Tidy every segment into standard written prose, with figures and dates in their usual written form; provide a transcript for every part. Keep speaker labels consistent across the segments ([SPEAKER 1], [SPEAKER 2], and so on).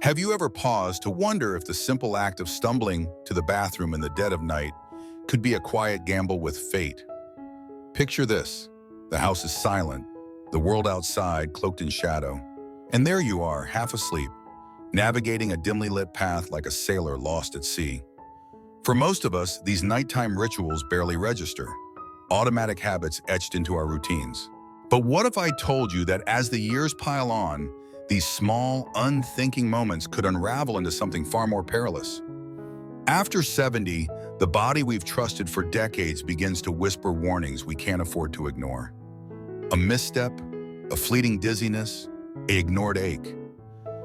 [SPEAKER 1] Have you ever paused to wonder if the simple act of stumbling to the bathroom in the dead of night could be a quiet gamble with fate? Picture this. The house is silent, the world outside cloaked in shadow, and there you are, half asleep, navigating a dimly lit path like a sailor lost at sea. For most of us, these nighttime rituals barely register, automatic habits etched into our routines. But what if I told you that as the years pile on, these small, unthinking moments could unravel into something far more perilous? After 70, the body we've trusted for decades begins to whisper warnings we can't afford to ignore. A misstep, a fleeting dizziness, an ignored ache.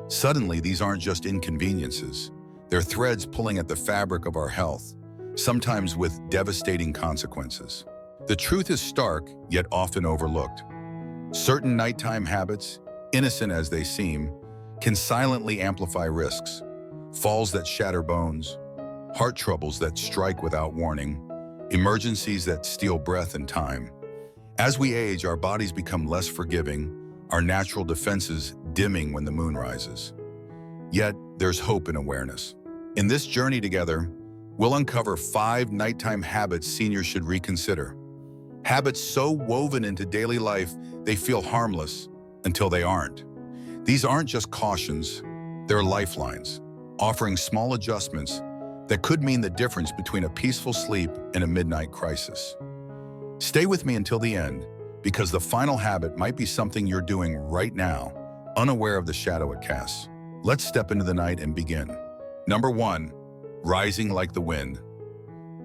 [SPEAKER 1] Suddenly, these aren't just inconveniences. They're threads pulling at the fabric of our health, sometimes with devastating consequences. The truth is stark, yet often overlooked. Certain nighttime habits, innocent as they seem, can silently amplify risks. Falls that shatter bones, heart troubles that strike without warning, emergencies that steal breath and time. As we age, our bodies become less forgiving, our natural defenses dimming when the moon rises. Yet, there's hope in awareness. In this journey together, we'll uncover 5 nighttime habits seniors should reconsider. Habits so woven into daily life, they feel harmless until they aren't. These aren't just cautions, they're lifelines, offering small adjustments that could mean the difference between a peaceful sleep and a midnight crisis. Stay with me until the end, because the final habit might be something you're doing right now, unaware of the shadow it casts. Let's step into the night and begin. Number 1, rising like the wind.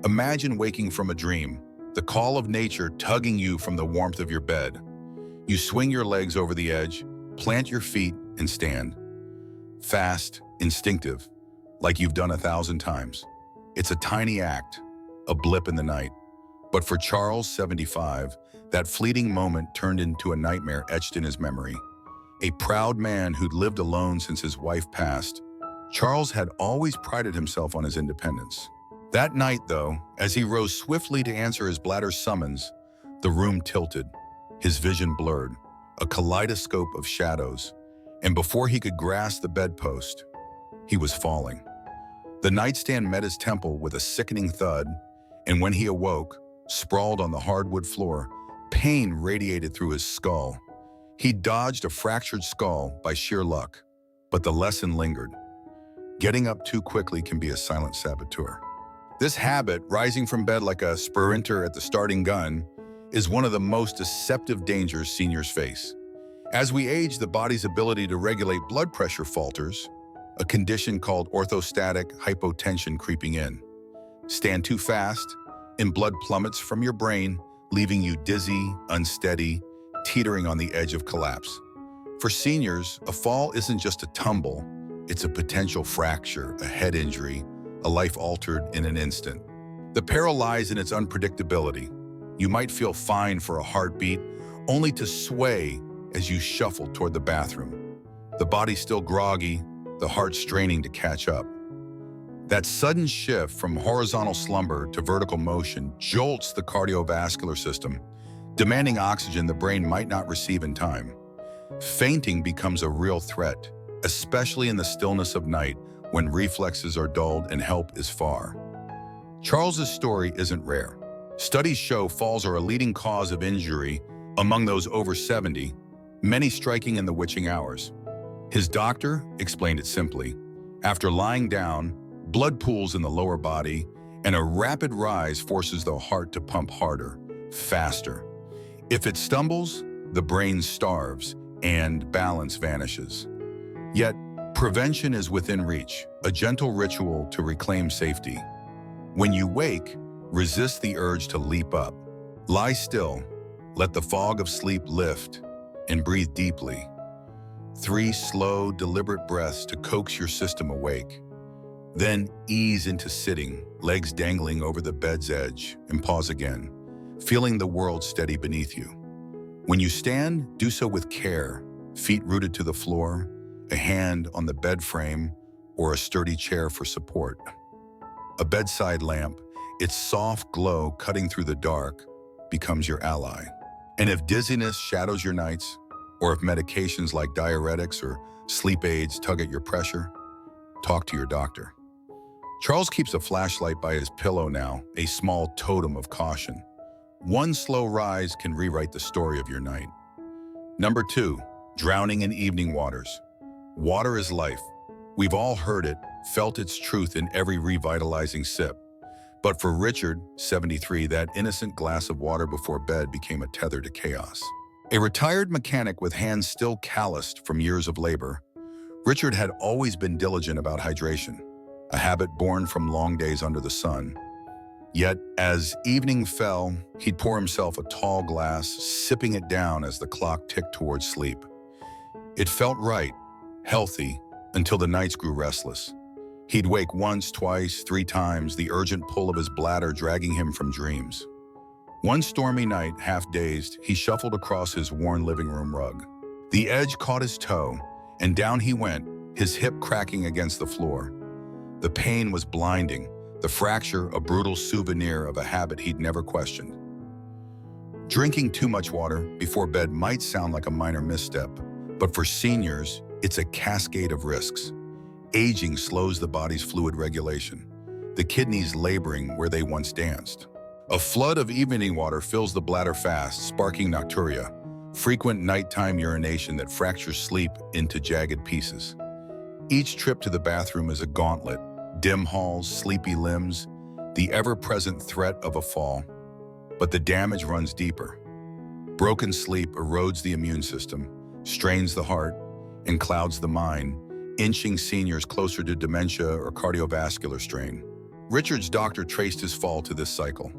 [SPEAKER 1] Imagine waking from a dream, the call of nature tugging you from the warmth of your bed. You swing your legs over the edge, plant your feet, and stand. Fast, instinctive, like you've done 1,000 times. It's a tiny act, a blip in the night. But for Charles, 75, that fleeting moment turned into a nightmare etched in his memory. A proud man who'd lived alone since his wife passed, Charles had always prided himself on his independence. That night, though, as he rose swiftly to answer his bladder's summons, the room tilted, his vision blurred, a kaleidoscope of shadows, and before he could grasp the bedpost, he was falling. The nightstand met his temple with a sickening thud, and when he awoke, sprawled on the hardwood floor, pain radiated through his skull. He dodged a fractured skull by sheer luck, but the lesson lingered. Getting up too quickly can be a silent saboteur. This habit, rising from bed like a sprinter at the starting gun, is one of the most deceptive dangers seniors face. As we age, the body's ability to regulate blood pressure falters, a condition called orthostatic hypotension creeping in. Stand too fast, and blood plummets from your brain, leaving you dizzy, unsteady, teetering on the edge of collapse. For seniors, a fall isn't just a tumble, it's a potential fracture, a head injury, a life altered in an instant. The peril lies in its unpredictability. You might feel fine for a heartbeat, only to sway as you shuffle toward the bathroom. The body still groggy, the heart straining to catch up. That sudden shift from horizontal slumber to vertical motion jolts the cardiovascular system, demanding oxygen the brain might not receive in time. Fainting becomes a real threat, especially in the stillness of night when reflexes are dulled and help is far. Charles's story isn't rare. Studies show falls are a leading cause of injury among those over 70, many striking in the witching hours. His doctor explained it simply. After lying down, blood pools in the lower body, and a rapid rise forces the heart to pump harder, faster. If it stumbles, the brain starves and balance vanishes. Yet, prevention is within reach, a gentle ritual to reclaim safety. When you wake, resist the urge to leap up. Lie still, let the fog of sleep lift, and breathe deeply. 3 slow, deliberate breaths to coax your system awake. Then ease into sitting, legs dangling over the bed's edge, and pause again, feeling the world steady beneath you. When you stand, do so with care, feet rooted to the floor, a hand on the bed frame, or a sturdy chair for support. A bedside lamp, its soft glow cutting through the dark, becomes your ally. And if dizziness shadows your nights, or if medications like diuretics or sleep aids tug at your pressure, Talk to your doctor. Charles keeps a flashlight by his pillow now, a small totem of caution. One slow rise can rewrite the story of your night. Number 2, drowning in evening waters. Water is life. We've all heard it, felt its truth in every revitalizing sip. But for Richard, 73, that innocent glass of water before bed became a tether to chaos. A retired mechanic with hands still calloused from years of labor, Richard had always been diligent about hydration, a habit born from long days under the sun. Yet, as evening fell, he'd pour himself a tall glass, sipping it down as the clock ticked towards sleep. It felt right, healthy, until the nights grew restless. He'd wake once, twice, 3 times, the urgent pull of his bladder dragging him from dreams. One stormy night, half-dazed, he shuffled across his worn living room rug. The edge caught his toe, and down he went, his hip cracking against the floor. The pain was blinding, the fracture a brutal souvenir of a habit he'd never questioned. Drinking too much water before bed might sound like a minor misstep, but for seniors, it's a cascade of risks. Aging slows the body's fluid regulation, the kidneys laboring where they once danced. A flood of evening water fills the bladder fast, sparking nocturia, frequent nighttime urination that fractures sleep into jagged pieces. Each trip to the bathroom is a gauntlet, dim halls, sleepy limbs, the ever-present threat of a fall. But the damage runs deeper. Broken sleep erodes the immune system, strains the heart, and clouds the mind, inching seniors closer to dementia or cardiovascular strain. Richard's doctor traced his fall to this cycle.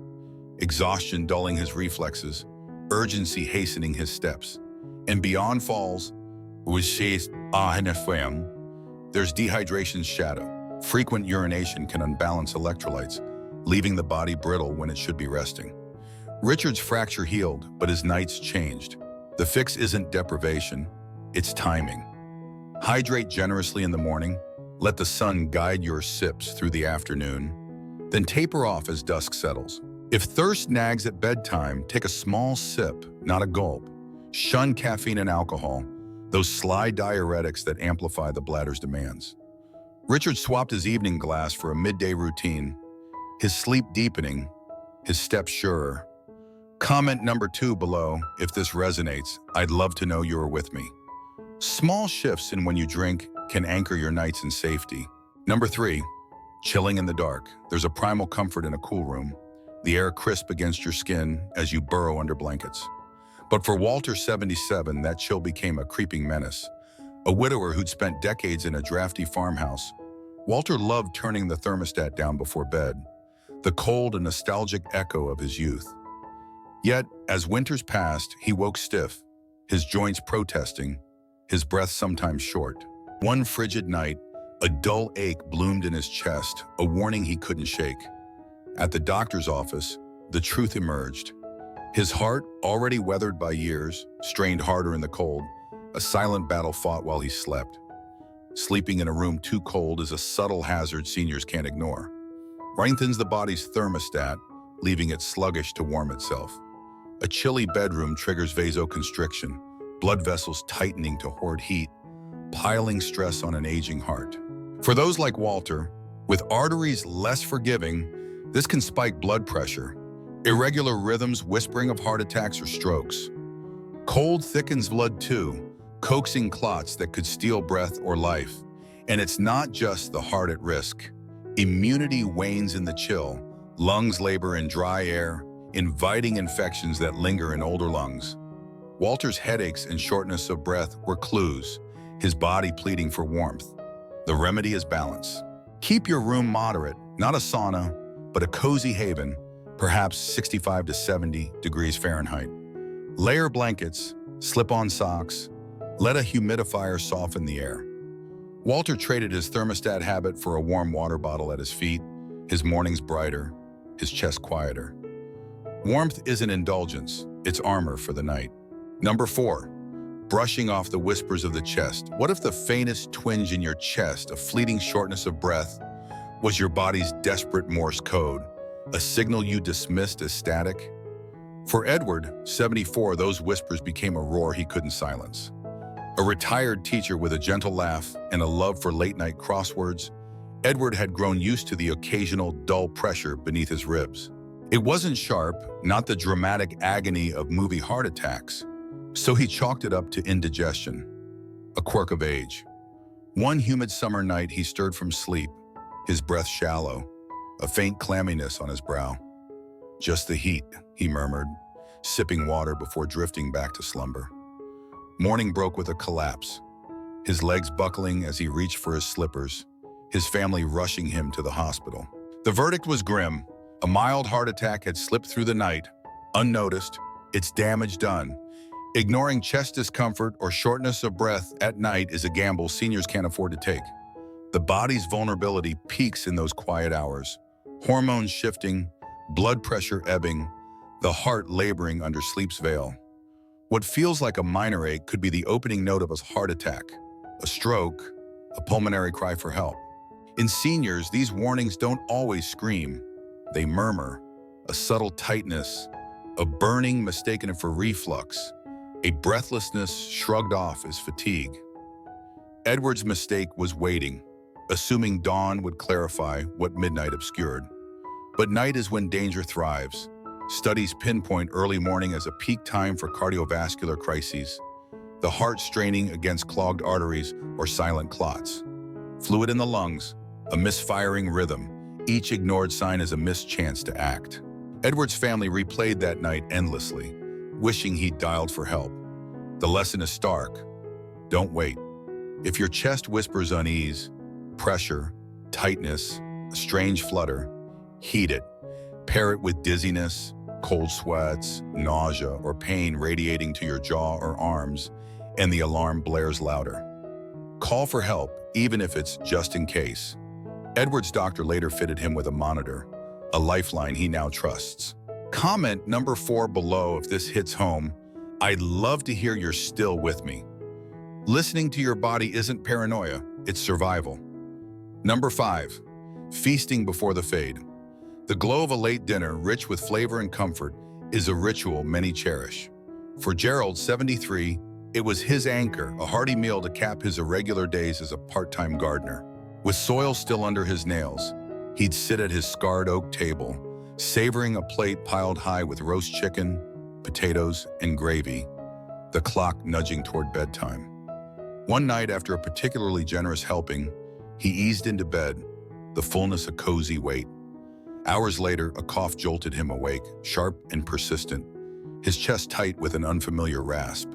[SPEAKER 1] Exhaustion dulling his reflexes, urgency hastening his steps. And beyond falls, there's dehydration's shadow. Frequent urination can unbalance electrolytes, leaving the body brittle when it should be resting. Richard's fracture healed, but his nights changed. The fix isn't deprivation, it's timing. Hydrate generously in the morning, let the sun guide your sips through the afternoon, then taper off as dusk settles. If thirst nags at bedtime, take a small sip, not a gulp. Shun caffeine and alcohol, those sly diuretics that amplify the bladder's demands. Richard swapped his evening glass for a midday routine, his sleep deepening, his steps surer. Comment number 2 below if this resonates. I'd love to know you are with me. Small shifts in when you drink can anchor your nights in safety. Number 3, chilling in the dark. There's a primal comfort in a cool room, the air crisp against your skin as you burrow under blankets. But for Walter, 77, that chill became a creeping menace. A widower who'd spent decades in a drafty farmhouse, Walter loved turning the thermostat down before bed, the cold and nostalgic echo of his youth. Yet, as winters passed, he woke stiff, his joints protesting, his breath sometimes short. One frigid night, a dull ache bloomed in his chest, a warning he couldn't shake. At the doctor's office, the truth emerged. His heart, already weathered by years, strained harder in the cold, a silent battle fought while he slept. Sleeping in a room too cold is a subtle hazard seniors can't ignore. Lengthens the body's thermostat, leaving it sluggish to warm itself. A chilly bedroom triggers vasoconstriction, blood vessels tightening to hoard heat, piling stress on an aging heart. For those like Walter, with arteries less forgiving, this can spike blood pressure, irregular rhythms whispering of heart attacks or strokes. Cold thickens blood too, coaxing clots that could steal breath or life. And it's not just the heart at risk. Immunity wanes in the chill, lungs labor in dry air, inviting infections that linger in older lungs. Walter's headaches and shortness of breath were clues, his body pleading for warmth. The remedy is balance. Keep your room moderate, not a sauna, but a cozy haven, perhaps 65 to 70 degrees Fahrenheit. Layer blankets, slip on socks, let a humidifier soften the air. Walter traded his thermostat habit for a warm water bottle at his feet, his mornings brighter, his chest quieter. Warmth isn't indulgence, it's armor for the night. Number 4, brushing off the whispers of the chest. What if the faintest twinge in your chest, a fleeting shortness of breath, was your body's desperate Morse code, a signal you dismissed as static? For Edward, 74, those whispers became a roar he couldn't silence. A retired teacher with a gentle laugh and a love for late-night crosswords, Edward had grown used to the occasional dull pressure beneath his ribs. It wasn't sharp, not the dramatic agony of movie heart attacks, so he chalked it up to indigestion, a quirk of age. One humid summer night he stirred from sleep, his breath shallow, a faint clamminess on his brow. "Just the heat," he murmured, sipping water before drifting back to slumber. Morning broke with a collapse, his legs buckling as he reached for his slippers, his family rushing him to the hospital. The verdict was grim. A mild heart attack had slipped through the night, unnoticed, its damage done. Ignoring chest discomfort or shortness of breath at night is a gamble seniors can't afford to take. The body's vulnerability peaks in those quiet hours, hormones shifting, blood pressure ebbing, the heart laboring under sleep's veil. What feels like a minor ache could be the opening note of a heart attack, a stroke, a pulmonary cry for help. In seniors, these warnings don't always scream. They murmur, a subtle tightness, a burning mistaken for reflux, a breathlessness shrugged off as fatigue. Edward's mistake was waiting, assuming dawn would clarify what midnight obscured. But night is when danger thrives. Studies pinpoint early morning as a peak time for cardiovascular crises, the heart straining against clogged arteries or silent clots. Fluid in the lungs, a misfiring rhythm, each ignored sign as a missed chance to act. Edward's family replayed that night endlessly, wishing he'd dialed for help. The lesson is stark. Don't wait. If your chest whispers unease, pressure, tightness, a strange flutter, heed it. Pair it with dizziness, cold sweats, nausea, or pain radiating to your jaw or arms, and the alarm blares louder. Call for help, even if it's just in case. Edward's doctor later fitted him with a monitor, a lifeline he now trusts. Comment number 4 below if this hits home. I'd love to hear you're still with me. Listening to your body isn't paranoia, it's survival. Number 5, feasting before the fade. The glow of a late dinner, rich with flavor and comfort, is a ritual many cherish. For Gerald, 73, it was his anchor, a hearty meal to cap his irregular days as a part-time gardener. With soil still under his nails, he'd sit at his scarred oak table, savoring a plate piled high with roast chicken, potatoes, and gravy, the clock nudging toward bedtime. One night, after a particularly generous helping, he eased into bed, the fullness a cozy weight. Hours later, a cough jolted him awake, sharp and persistent, his chest tight with an unfamiliar rasp.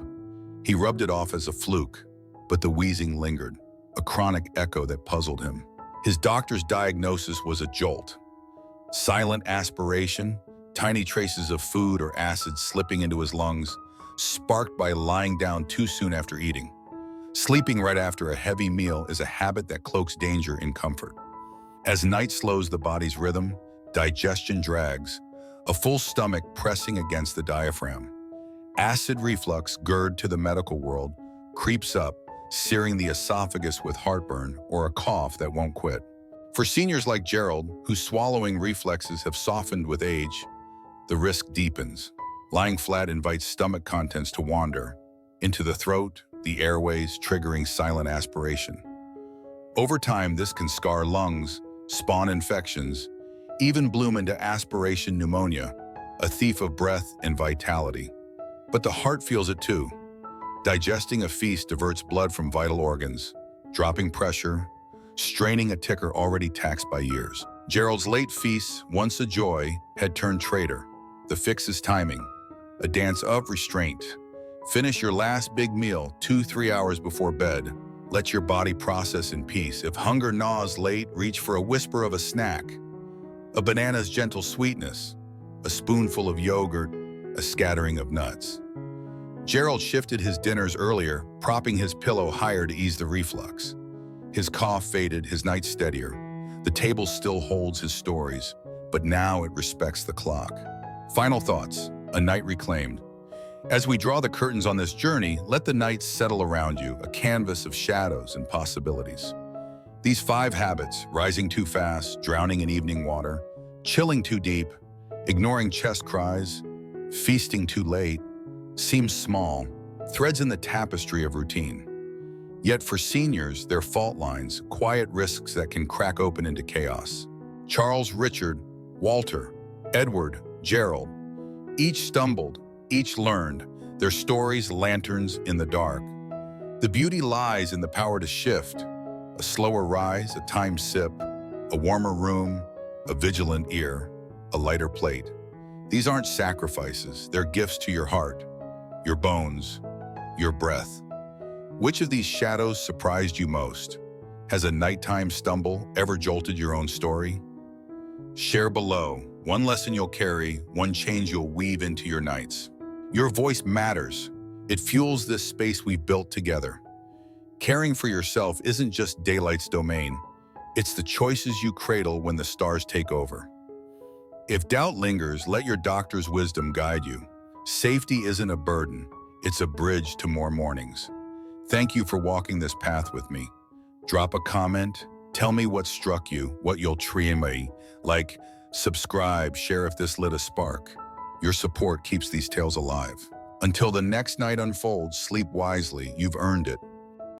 [SPEAKER 1] He rubbed it off as a fluke, but the wheezing lingered, a chronic echo that puzzled him. His doctor's diagnosis was a jolt. Silent aspiration, tiny traces of food or acid slipping into his lungs, sparked by lying down too soon after eating. Sleeping right after a heavy meal is a habit that cloaks danger in comfort. As night slows the body's rhythm, digestion drags, a full stomach pressing against the diaphragm. Acid reflux, GERD to the medical world, creeps up, searing the esophagus with heartburn or a cough that won't quit. For seniors like Gerald, whose swallowing reflexes have softened with age, the risk deepens. Lying flat invites stomach contents to wander into the throat, the airways, triggering silent aspiration. Over time, this can scar lungs, spawn infections, even bloom into aspiration pneumonia, a thief of breath and vitality. But the heart feels it too. Digesting a feast diverts blood from vital organs, dropping pressure, straining a ticker already taxed by years. Gerald's late feasts, once a joy, had turned traitor. The fix is timing, a dance of restraint. Finish your last big meal 2-3 hours before bed. Let your body process in peace. If hunger gnaws late, reach for a whisper of a snack. A banana's gentle sweetness, a spoonful of yogurt, a scattering of nuts. Gerald shifted his dinners earlier, propping his pillow higher to ease the reflux. His cough faded, his night steadier. The table still holds his stories, but now it respects the clock. Final thoughts, a night reclaimed. As we draw the curtains on this journey, let the night settle around you, a canvas of shadows and possibilities. These 5 habits, rising too fast, drowning in evening water, chilling too deep, ignoring chest cries, feasting too late, seem small, threads in the tapestry of routine. Yet for seniors, they're fault lines, quiet risks that can crack open into chaos. Charles, Richard, Walter, Edward, Gerald, each stumbled, each learned, their stories lanterns in the dark. The beauty lies in the power to shift, a slower rise, a timed sip, a warmer room, a vigilant ear, a lighter plate. These aren't sacrifices, they're gifts to your heart, your bones, your breath. Which of these shadows surprised you most? Has a nighttime stumble ever jolted your own story? Share below one lesson you'll carry, one change you'll weave into your nights. Your voice matters. It fuels this space we've built together. Caring for yourself isn't just daylight's domain. It's the choices you cradle when the stars take over. If doubt lingers, let your doctor's wisdom guide you. Safety isn't a burden. It's a bridge to more mornings. Thank you for walking this path with me. Drop a comment. Tell me what struck you, what you'll dream me. Like, subscribe, share if this lit a spark. Your support keeps these tales alive. Until the next night unfolds, sleep wisely. You've earned it.